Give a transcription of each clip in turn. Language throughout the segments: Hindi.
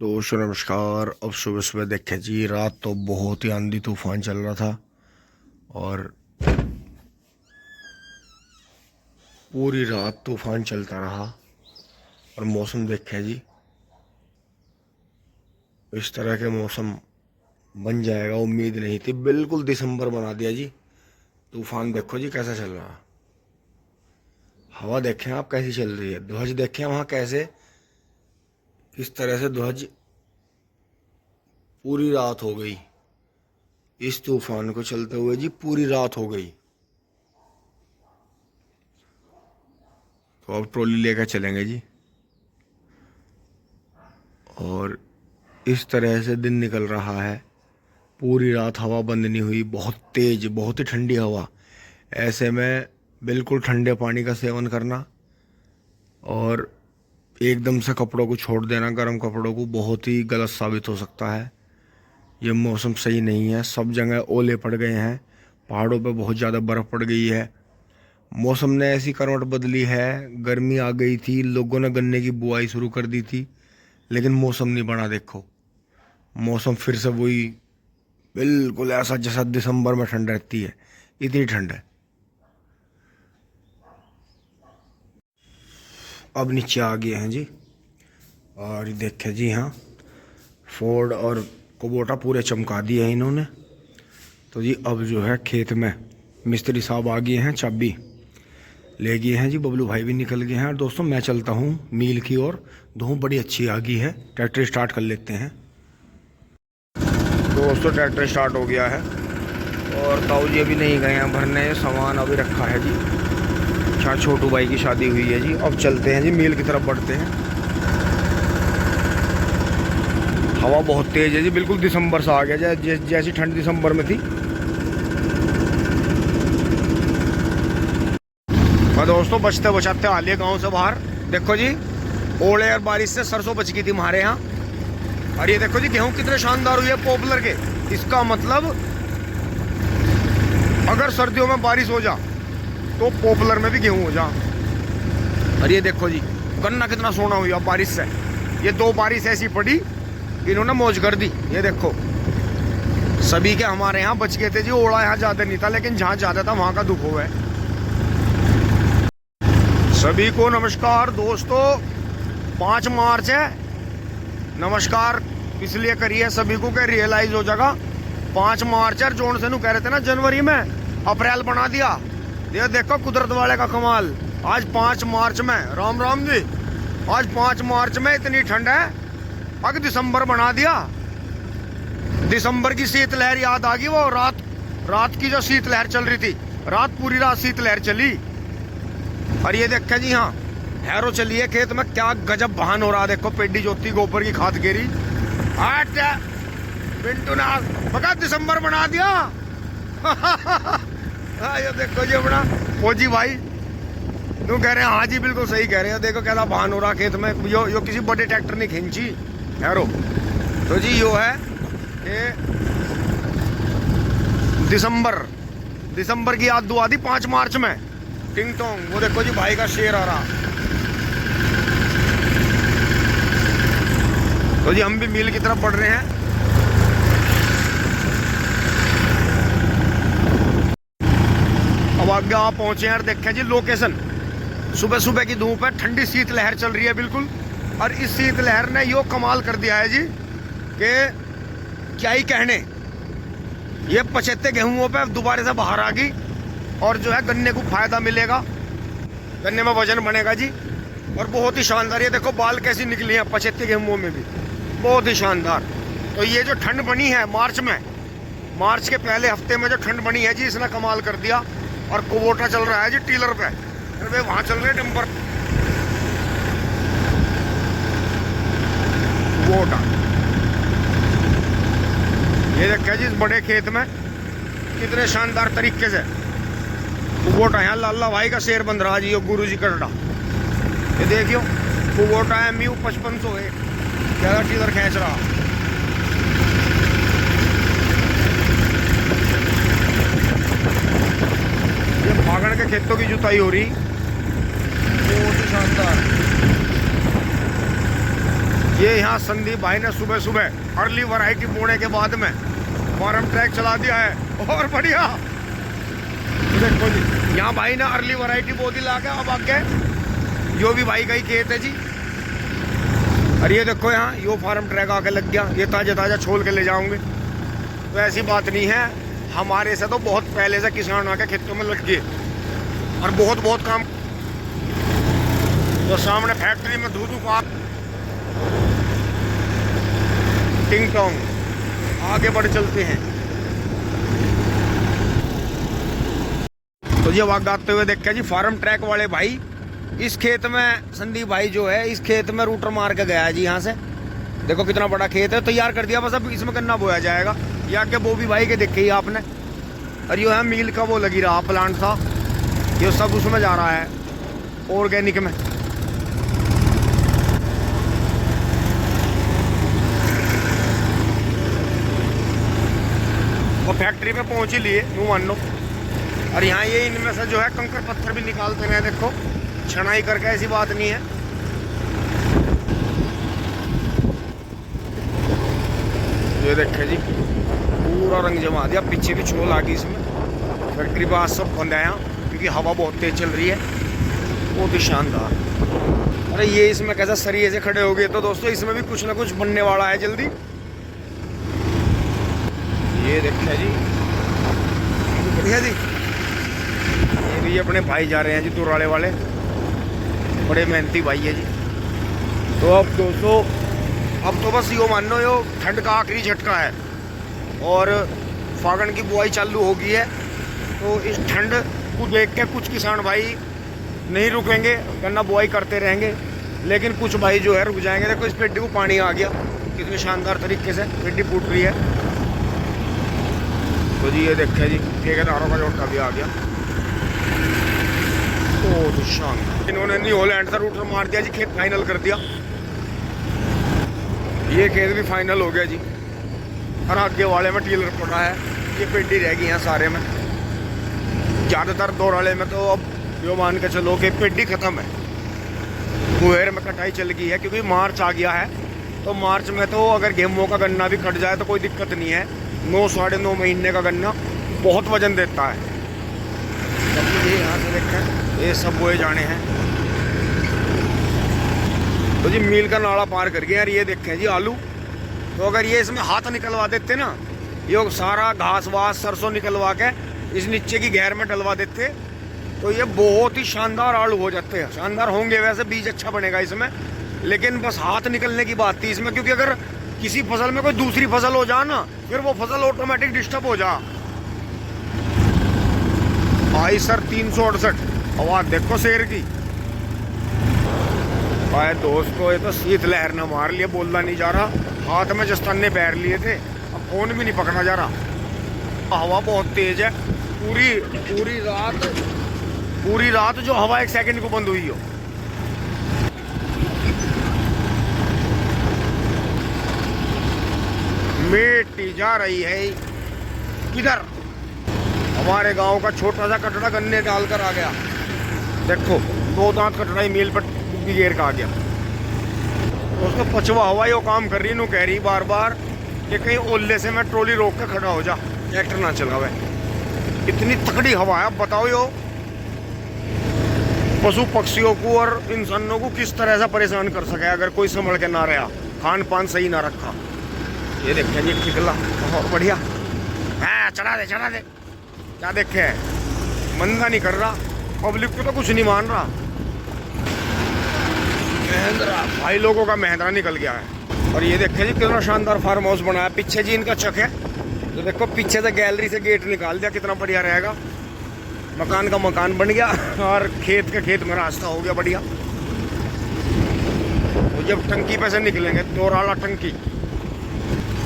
दोस्तों नमस्कार। अब सुबह सुबह देखे जी, रात तो बहुत ही आंधी तूफान चल रहा था और पूरी रात तूफान चलता रहा। और मौसम देखे जी, इस तरह के मौसम बन जाएगा उम्मीद नहीं थी। बिल्कुल दिसंबर बना दिया जी। तूफान देखो जी कैसा चल रहा। हवा देखें आप कैसी चल रही है। ध्वज देखें वहां कैसे, किस तरह से ध्वज। पूरी रात हो गई इस तूफान को चलते हुए जी, पूरी रात हो गई। तो अब ट्रॉली लेकर चलेंगे जी। और इस तरह से दिन निकल रहा है। पूरी रात हवा बंद नहीं हुई, बहुत तेज, बहुत ही ठंडी हवा। ऐसे में बिल्कुल ठंडे पानी का सेवन करना और एकदम से कपड़ों को छोड़ देना, गर्म कपड़ों को, बहुत ही गलत साबित हो सकता है। ये मौसम सही नहीं है। सब जगह ओले पड़ गए हैं, पहाड़ों पे बहुत ज़्यादा बर्फ़ पड़ गई है। मौसम ने ऐसी करवट बदली है। गर्मी आ गई थी, लोगों ने गन्ने की बुआई शुरू कर दी थी, लेकिन मौसम नहीं बना। देखो मौसम फिर से वही, बिल्कुल ऐसा जैसा दिसंबर में ठंड रहती है, इतनी ठंड है। अब नीचे आ गए हैं जी। और ये देखे जी, हाँ, फोर्ड और कुबोटा पूरे चमका दिए हैं इन्होंने। तो जी अब जो है खेत में मिस्त्री साहब आ गए हैं, चाबी ले गए हैं जी। बबलू भाई भी निकल गए हैं। और दोस्तों मैं चलता हूँ मील की ओर। धूप बड़ी अच्छी आ गई है। ट्रैक्टर स्टार्ट कर लेते हैं। दोस्तों ट्रैक्टर स्टार्ट हो गया है और ताऊ जी अभी नहीं गए हैं भरने, सामान अभी रखा है जी। अच्छा, छोटू भाई की शादी हुई है जी। अब चलते हैं जी, मील की तरफ बढ़ते हैं। हवा बहुत तेज है जी, बिल्कुल दिसंबर सा आ गया, जैसी ठंड दिसंबर में थी। और दोस्तों बचते बचाते आ लिए गाँव से बाहर। देखो जी, ओले और बारिश से सरसों बच गई थी हमारे यहाँ। और ये देखो जी गेहूं कितने शानदार हुए हैं पॉपुलर के। इसका मतलब अगर सर्दियों में बारिश हो जा तो पॉपुलर में भी गेहूं हो जा। और ये देखो जी गन्ना कितना सोना हुआ बारिश से। ये दो बारिश ऐसी पड़ी, इन्होंने मौज कर दी। ये देखो सभी के हमारे यहाँ बच गए थे जी। ओला यहाँ ज्यादा नहीं था, लेकिन जहाँ ज्यादा था वहां का दुख हुआ है। सभी को नमस्कार दोस्तों। 5 मार्च है। नमस्कार इसलिए करिए सभी को कि रियलाइज हो जाएगा 5 मार्च है। जोन से कह रहे थे ना जनवरी में, अप्रैल बना दिया। ये देखो कुदरत वाले का कमाल। आज 5 मार्च में, राम राम जी, आज 5 मार्च में इतनी ठंड है, अगर दिसंबर बना दिया। दिसंबर की शीतलहर याद आ गई। वो रात की जो शीतलहर चल रही थी, रात पूरी रात शीतलहर चली। और ये देखे जी, हाँ, हैरो चलिए खेत में, क्या गजब बहान हो रहा। देखो पेडी जोती गोबर की खाद गिरी। पिंटू ना बका दिसंबर बना दिया। ये देखो जी अपना फौजी भाई तू कह रहे हैं। हाँ जी बिल्कुल सही कह रहे हैं। देखो कैसा बहान हो रहा खेत में। यो किसी बड़े ट्रैक्टर ने खींची हैरो। तो जी यो है कि दिसंबर की याद दुआ दी 5 मार्च में। टिंग टोंग, वो देखो जी भाई का शेर आ रहा। तो जी हम भी मील की तरफ बढ़ रहे हैं। अब आगे आप पहुंचे हैं और देखें जी लोकेशन। सुबह सुबह की धूप है, ठंडी शीतलहर चल रही है बिल्कुल। और इस शीतलहर ने यो कमाल कर दिया है जी कि क्या ही कहने। ये पचेते गेहूं पे दोबारा से बाहर आ गई और जो है गन्ने को फायदा मिलेगा, गन्ने में वजन बनेगा जी। और बहुत ही शानदार, ये देखो बाल कैसी निकली है पचेते गेहूं में भी, बहुत ही शानदार। तो ये जो ठंड बनी है मार्च में, मार्च के पहले हफ्ते में जो ठंड बनी है जी, इसने कमाल कर दिया। और कुबोटा चल रहा है जी टीलर पे। अरे वहां चल रहे डंपर कुबोटा। ये देखा जी इस बड़े खेत में कितने शानदार तरीके से कुबोटा। यहाँ लाला भाई का शेर बन रहा जी, यो गुरु जी करडा। ये देखियो कुबोटा है MU 5501, ज्यादा टीलर खींच रहा। ये भागण के खेतों की जुताई हो रही, बहुत ही शानदार। ये यहाँ संदीप भाई ने सुबह सुबह अर्ली वैरायटी बोने के बाद में फार्म ट्रैक चला दिया है। और बढ़िया देखो जी, यहाँ भाई ने अर्ली वैरायटी बो दी ला के। अब आगे यो भी भाई का ही खेत है जी। और ये देखो यहाँ यो फार्म ट्रैक आके लग गया। ये ताजा ताजा छोल के ले जाऊंगे। तो ऐसी बात नहीं है, हमारे से तो बहुत पहले से किसान आके खेतों में लग गए और बहुत बहुत काम। तो सामने फैक्ट्री में दूध का टिंग टोंग। आगे बढ़ चलते हैं। तो ये वाक आते हुए देखा जी फार्म ट्रैक वाले भाई इस खेत में, संदीप भाई जो है इस खेत में रूटर मार के गया है जी। यहाँ से देखो कितना बड़ा खेत है, तैयार कर दिया। बस अब इसमें गन्ना बोया जाएगा। ये आगे वो भी भाई के देखे ही आपने। और यो है मील का वो लगी रहा प्लांट था, ये सब उसमें जा रहा है ऑर्गेनिक में। वो फैक्ट्री पे पहुंच ही लिए यूं मान लो। और यहाँ ये इनमें से जो है कंकर पत्थर भी निकालते हैं। देखो छनाई करके, ऐसी बात नहीं है। ये देखे जी पूरा रंग जमा दिया। पीछे भी छोल आ गई इसमें। फैक्ट्री पे आज सब बंद आया क्योंकि हवा बहुत तेज चल रही है, बहुत ही शानदार। अरे ये इसमें कैसा सरिये से खड़े हो गए। तो दोस्तों इसमें भी कुछ ना कुछ बनने वाला है जल्दी। ये देखिए जी बढ़िया जी। ये भी अपने भाई जा रहे हैं जी, तुराले वाले, बड़े मेहनती भाई है जी। तो अब दोस्तों अब तो बस यो मान लो यो ठंड का आखिरी झटका है और फागण की बुआई चालू हो गई है। तो इस ठंड को देख के कुछ किसान भाई नहीं रुकेंगे, गन्ना बुआई करते रहेंगे। लेकिन कुछ भाई जो है रुक जाएंगे। देखो इस पेटी को पानी आ गया कितने शानदार तरीके से, पेटी फूट रही है। तो जी ये देखे जी ठेकेदारों का जोटा भी आ गया। तो शानदार इन्होंने न्यूजीलैंड से रूटर मार दिया जी, खेत फाइनल कर दिया। ये खेत भी फाइनल हो गया जी। और आगे वाले में टीलर पड़ा है, ये पेटी रह गई है सारे में। ज़्यादातर दो वाले में तो अब यो मान के चलो कि पेटी खत्म है। मुहेर में कटाई चल गई है क्योंकि मार्च आ गया है। तो मार्च में तो अगर गेहूं का गन्ना भी कट जाए तो कोई दिक्कत नहीं है। 9 साढ़े 9 महीने का गन्ना बहुत वजन देता है। ये यहाँ से देखें ये सब बोए जाने हैं। तो जी मील का नाला पार कर गए यार। ये देखें जी आलू। तो अगर ये इसमें हाथ निकलवा देते ना, ये सारा घास वास सरसों निकलवा के इस नीचे की घेर में डलवा देते तो ये बहुत ही शानदार आलू हो जाते हैं। शानदार होंगे वैसे, बीज अच्छा बनेगा इसमें। लेकिन बस हाथ निकलने की बात थी इसमें, क्योंकि अगर किसी फसल में कोई दूसरी फसल हो जा ना, फिर वो फसल ऑटोमेटिक डिस्टर्ब हो जा। आई सर 368 आवाज देखो शेर की। भाई दोस्तों ये तो शीत लहर ने मार लिया, बोलना नहीं जा रहा। हाथ में जस्ताने पैर लिए थे, अब फोन भी नहीं पकड़ा जा रहा। हवा बहुत तेज है। पूरी रात जो हवा 1 सेकंड को बंद हुई हो। मिट्टी जा रही है किधर। हमारे गांव का छोटा सा कटड़ा गन्ने डालकर आ गया। देखो 2 दांत कटड़ा ही मील पर घेर का आ गया। उसको पछवा हवा यो काम कर रही, नु कह रही बार बार कि कहीं ओले से मैं ट्रॉली रोक कर खड़ा हो जा, ट्रैक्टर ना चलावे। इतनी तकड़ी हवा है। अब बताओ यो पशु पक्षियों को और इंसानों को किस तरह से परेशान कर सके अगर कोई संभल के ना रहा, खान पान सही ना रखा। ये देखे जी टिकला बहुत बढ़िया। हाँ चढ़ा दे क्या देखे, मंदा नहीं कर रहा, पब्लिक को तो कुछ नहीं मान रहा। महिंद्रा भाई लोगों का महिंद्रा निकल गया है। और ये देखे जी कितना शानदार फार्म हाउस बना है। पीछे जी इनका चक है। तो देखो पीछे से गैलरी से गेट निकाल दिया, कितना बढ़िया रहेगा। मकान का मकान बन गया और खेत के खेत में रास्ता हो गया बढ़िया। तो जब टंकी पे से निकलेंगे, दोराला टंकी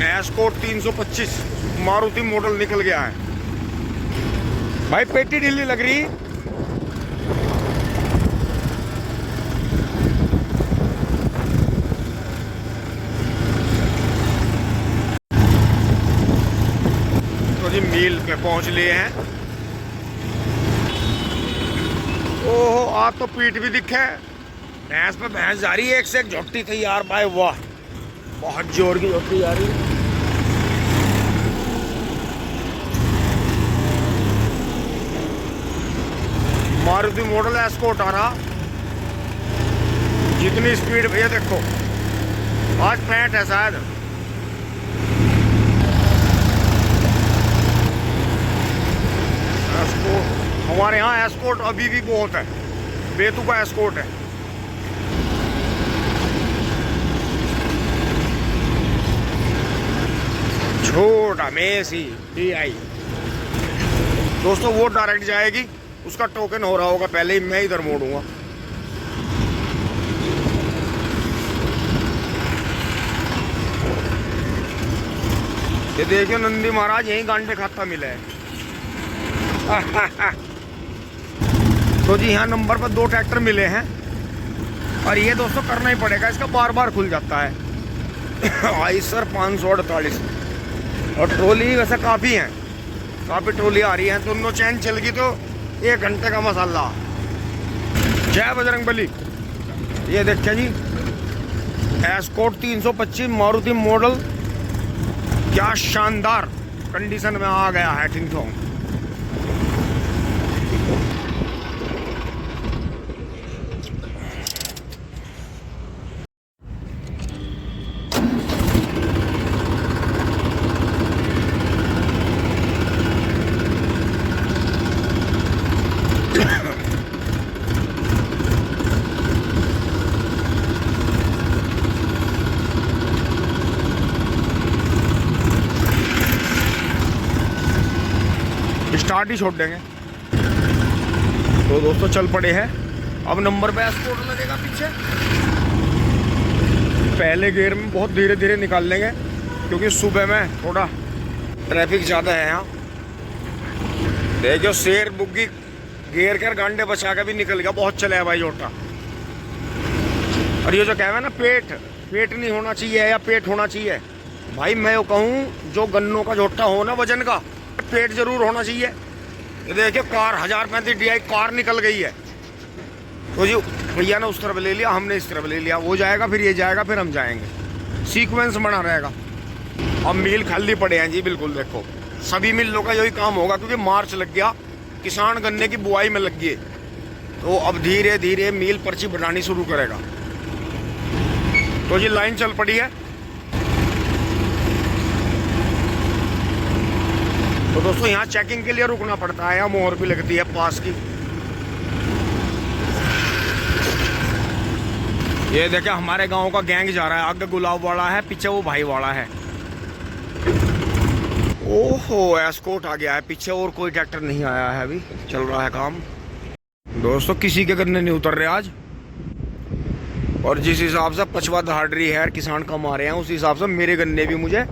एस्कोर्ट 325 मारुति मॉडल निकल गया है। भाई पेटी ढीली लग रही। तो जी मील पे पहुंच लिए हैं। ओहो आज तो पीठ भी दिखे। भैंस पे भैंस जा रही है, एक से एक झोटी थी यार। भाई वाह बहुत जोर की जोती जा रही है। मारुति मॉडल एस्कॉर्ट आ रहा, जितनी स्पीड भैया देखो, आज 65 है शायद। एस्कॉर्ट हमारे यहाँ एस्कॉर्ट अभी भी बहुत है, बेतुका एस्कॉर्ट है। छोटा मेसी DI दोस्तों, वो डायरेक्ट जाएगी, उसका टोकन हो रहा होगा पहले ही, मैं इधर मोड़ूंगा। ये देखिए नंदी महाराज यहीं गांडे खाता मिले है। तो जी यहाँ नंबर पर 2 ट्रैक्टर मिले हैं, और ये दोस्तों करना ही पड़ेगा, इसका बार बार खुल जाता है। आइसर 548, और ट्रोली वैसे काफ़ी है, काफ़ी ट्रोली आ रही है। दोनों चैन चल गई तो 1 घंटे का मसाला। जय बजरंगबली। ये देखिए जी एस्कॉर्ट 325 मारुति मॉडल, क्या शानदार कंडीशन में आ गया है टिंटो। स्टार्ट ही छोड़ देंगे। तो दोस्तों चल पड़े हैं, अब नंबर पे एस्कॉर्ट लगेगा पीछे। पहले गियर में बहुत धीरे धीरे निकाल लेंगे, क्योंकि सुबह में थोड़ा ट्रैफिक ज़्यादा है यहाँ। देखियो शेर बुग्गी गियर कर गांडे बचा के भी निकल गया, बहुत चले है भाई जोटा। और ये जो कहवे ना पेट नहीं होना चाहिए या पेट होना चाहिए, भाई मैं वो कहूँ जो गन्नों का झोटा हो ना वजन का, पेट जरूर होना चाहिए। ये देखिए कार 1035 DI कार निकल गई है। तो जी भैया ने उस तरफ ले लिया, हमने इस तरफ ले लिया, वो जाएगा फिर ये जाएगा फिर हम जाएंगे, सीक्वेंस बना रहेगा। अब मिल खाली पड़े हैं जी, बिल्कुल देखो सभी मिलों का यही काम होगा, क्योंकि मार्च लग गया, किसान गन्ने की बुआई में लग गए। तो अब धीरे धीरे मिल पर्ची बनानी शुरू करेगा। तो जी लाइन चल पड़ी है। तो दोस्तों यहाँ चेकिंग के लिए रुकना पड़ता है, यहाँ मोहर भी लगती है पास की। ये देखे हमारे गांव का गैंग जा रहा है, आगे गुलाब वाला है, पीछे वो भाई वाला है। ओहो एस्कॉर्ट आ गया है पीछे, और कोई ट्रैक्टर नहीं आया है, अभी चल रहा है काम। दोस्तों किसी के गन्ने नहीं उतर रहे आज, और जिस हिसाब से पछवा दहाड़ रही है, किसान कम आ रहे हैं, उस हिसाब से मेरे गन्ने भी मुझे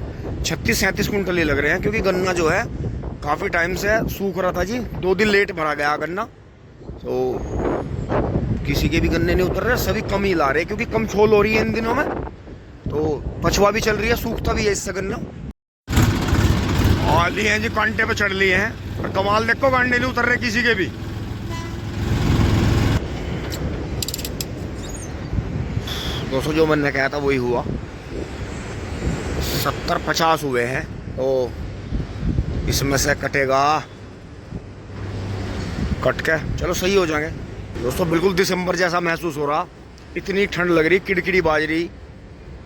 36-37 कुंटल ही लग रहे हैं। क्योंकि गन्ना जो है काफ़ी टाइम से सूख रहा था जी, 2 दिन लेट भरा गया गन्ना। तो किसी के भी गन्ने नहीं उतर रहे, सभी कम ही ला रहे, क्योंकि कम छोल हो रही है इन दिनों में, तो पछवा भी चल रही है, सूखता भी है इससे गन्ना। आ लिए हैं जी, कांटे पे चढ़ लिए हैं, और कमाल देखो गांडे नहीं उतर रहे किसी के भी। दोस्तों जो मैंने कहा था वही हुआ, 70-50 हुए हैं, तो इसमें से कटेगा, कट के चलो सही हो जाएंगे। दोस्तों बिल्कुल दिसंबर जैसा महसूस हो रहा, इतनी ठंड लग रही, किड़किड़ी बाज रही,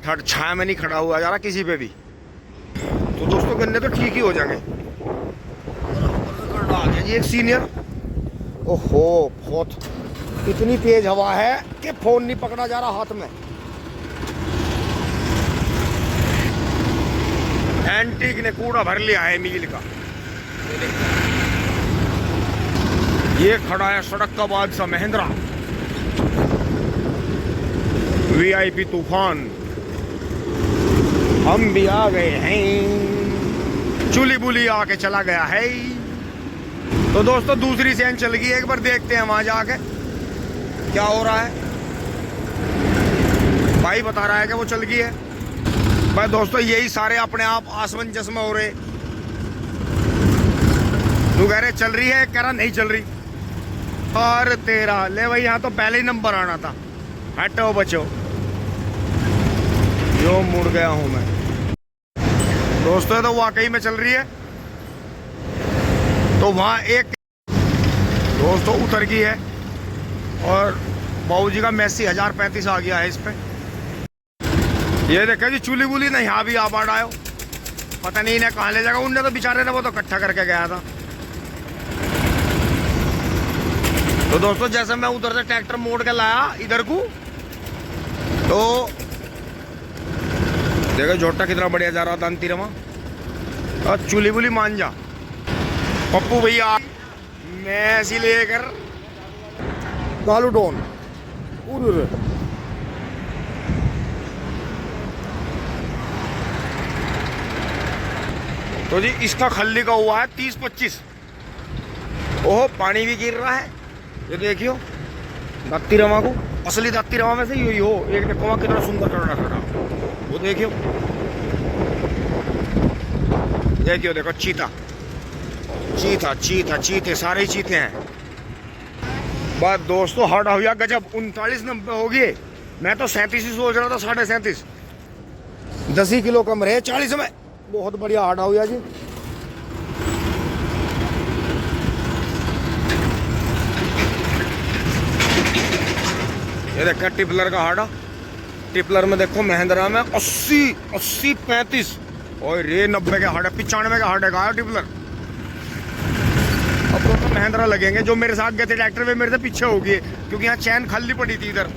ठंड छाया में नहीं खड़ा हुआ जा रहा किसी पे भी। तो दोस्तों गन्ने तो ठीक ही हो जाएंगे। आ गया जी एक सीनियर, ओहो बहुत इतनी तेज हवा है कि फोन नहीं पकड़ा जा रहा हाथ में। एंटीक ने कूड़ा भर लिया है मिल का। ये खड़ा है सड़क का बादशाह महिंद्रा VIP तूफान। हम भी आ गए हैं, चुली बुली आके चला गया है। तो दोस्तों दूसरी चैन चल गई, एक बार देखते हैं वहां जाके क्या हो रहा है। भाई बता रहा है कि वो चल गई है। भाई दोस्तों यही सारे अपने आप आसमंजस में हो रहे, तू कह रहे चल रही है, कह रहा नहीं चल रही। और तेरा ले भाई, यहाँ तो पहले ही नंबर आना था, हटो बचो। यो मुड़ गया हूं मैं दोस्तों। तो वाकई में चल रही है। तो वहां एक दोस्तों उतर गई है और बाबूजी का मैसी 1035 आ गया है इस पे। ये देखा जी चूली वूली ना यहाँ भी आ पा रहा है। पता नहीं इन्हें कहाँ ले जाएगा। उनने तो बेचारे ने वो तो इकट्ठा करके गया था। तो दोस्तों जैसे मैं उधर से ट्रैक्टर मोड़ के लाया इधर को, तो देखो झोटा कितना बढ़िया जा रहा था अंतिरमा। और चूली बुली मान जा पप्पू भैया, मैं ऐसी लेकर गालू डोन। तो जी इसका खल्ली का हुआ है 30-25। ओह पानी भी गिर रहा है। ये देखियो दाती रमा को, असली दाती रमा में से यही हो। एक देखो वहां कितना सुंदर चढ़ना खड़ा, वो देखियो। देखियो देखो चीता चीता चीता चीते, सारे ही चीते हैं। बात दोस्तों हट हो गया गजब। 39-90 हो गए। मैं तो 37 ही सोच रहा था, 37.5। 10 ही किलो कम रहे 40 में। बहुत बढ़िया हार्ड हो गया जी। ये देखा टिपलर का हार्डा। टिपलर में देखो महिंद्रा में 80-35 और रे 90 के हार्ड है, 95 का हार्ड है टिपलर। अब तो महिंद्रा लगेंगे। जो मेरे साथ गए थे ट्रैक्टर में मेरे से पीछे हो गए, क्योंकि यहाँ चैन खाली पड़ी थी इधर।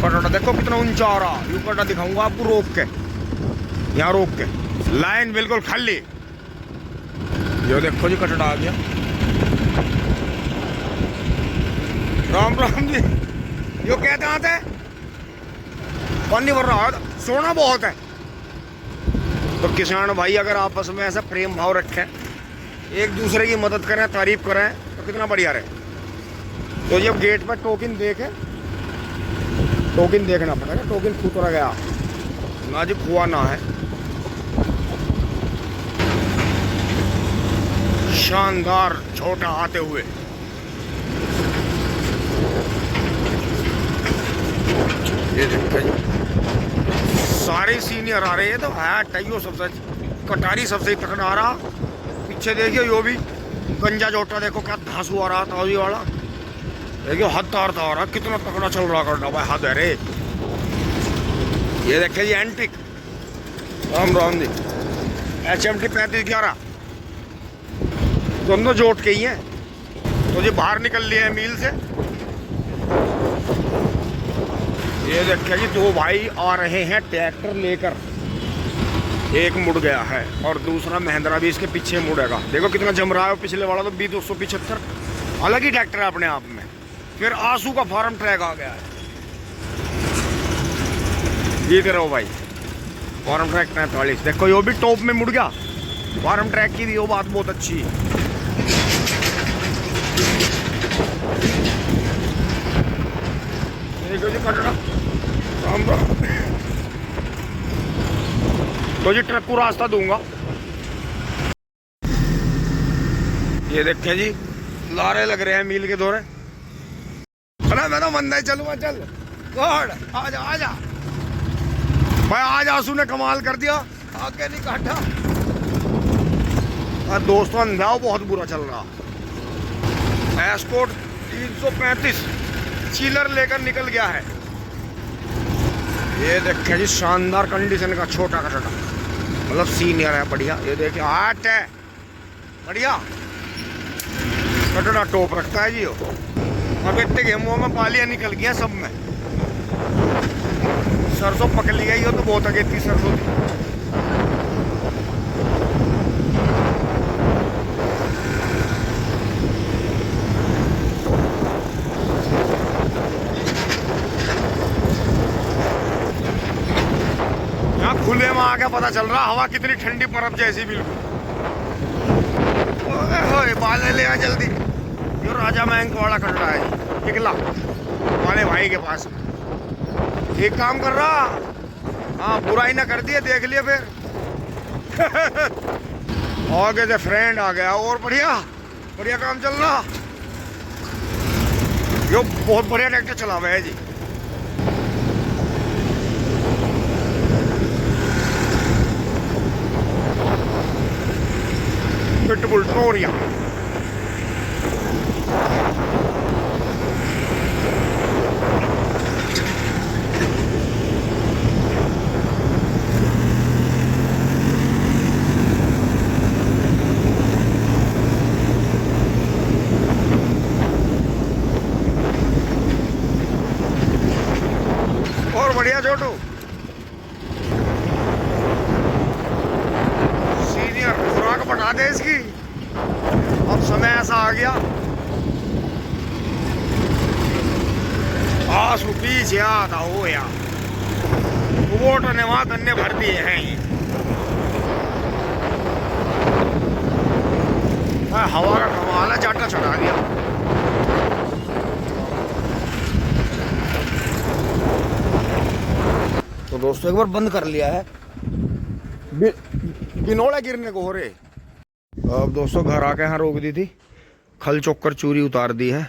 कटाटा देखो कितना ऊंचा आ रहा। यू कटा दिखाऊंगा आपको रोक के, यहाँ रोक के। लाइन बिल्कुल खाली। ये देखो जी कटड़ा आ गया। राम राम जी। यो कहते आते पानी भर रहा है, सोना बहुत है। तो किसान भाई अगर आपस में ऐसा प्रेम भाव रखें, एक दूसरे की मदद करें, तारीफ करें, तो कितना बढ़िया रहे। तो जब गेट पर टोकन देखे, टोकन देखना पड़ेगा। टोकन खुतरा गया ना जी, खुआ ना है। शानदार छोटा आते हुए। ये देखिए सारे सीनियर आ रहे हैं। तो है टाइयो सबसे कटारी सबसे तकड़ा आ रहा। पीछे देखिए यो भी गंजा जोटा, देखो क्या धांसू आ रहा ताजी वाला। देखियो हद तार था आ रहा, कितना तकड़ा चल रहा करना भाई, हद है रे। ये देखिए जी एंटिक। राम राम जी। HMT 3511 दोनों जोट के ही हैं। तो ये बाहर निकल लिए हैं मील से। ये देखिए जी दो भाई आ रहे हैं ट्रैक्टर लेकर। एक मुड़ गया है और दूसरा महिंद्रा भी इसके पीछे मुड़ेगा। देखो कितना जम रहा है। पिछले वाला तो B275 अलग ही ट्रैक्टर है अपने आप में। फिर आंसू का फार्म ट्रैक आ गया है। ये करो भाई फार्म ट्रैक 43। देखो यो भी टॉप में मुड़ गया। फार्म ट्रैक की भी वो बात बहुत अच्छी है। देखो जी कटड़ा राम राम। तो जी ट्रक को रास्ता दूंगा। ये देखें जी लारे लग रहे हैं मील के दौरे। अरे मैं तो मंदा ही चलूंगा। चल गॉड आजा आजा भाई, आज आंसू ने कमाल कर दिया। आगे नहीं काटा। दोस्तों अंधा बहुत बुरा चल रहा। एस्कॉर्ट 335 चिलर लेकर निकल गया है। ये देखें जी शानदार कंडीशन का छोटा कटड़ा, मतलब सीनियर है बढ़िया। ये देखिए हाट है बढ़िया। कटड़ा टोप रखता है जी। अब इतने गेमों में पालियां निकल गया सब में। सरसों पकड़ लिया ये तो बहुत अगेती सरसों थी। यहाँ खुले में आके पता चल रहा हवा कितनी ठंडी बर्फ जैसी बिल्कुल। बाल ले आ जल्दी। जो राजा बैंक वाला कर रहा है निकला वाले भाई के पास। एक काम कर रहा, हाँ बुराई ना कर दिए, देख लिए फिर। आगे से फ्रेंड आ गया और बढ़िया बढ़िया काम चल रहा। यो बहुत बढ़िया ट्रैक्टर चला हुआ है जी। बिल्कुल टोरिया। और बढ़िया छोटू, सीनियर खुराक बना दे इसकी। अब समय ऐसा आ गया, आंसू पीछे आता हो या वोट ने वहां गन्ने भर दिए हैं। हवा का कमाल है, चाटा चढ़ा गया। तो दोस्तों एक बार बंद कर लिया है, बिनोड़े गिरने को हो रहे। अब दोस्तों घर आके यहाँ रोक दी थी, खल चोकर चूरी उतार दी है।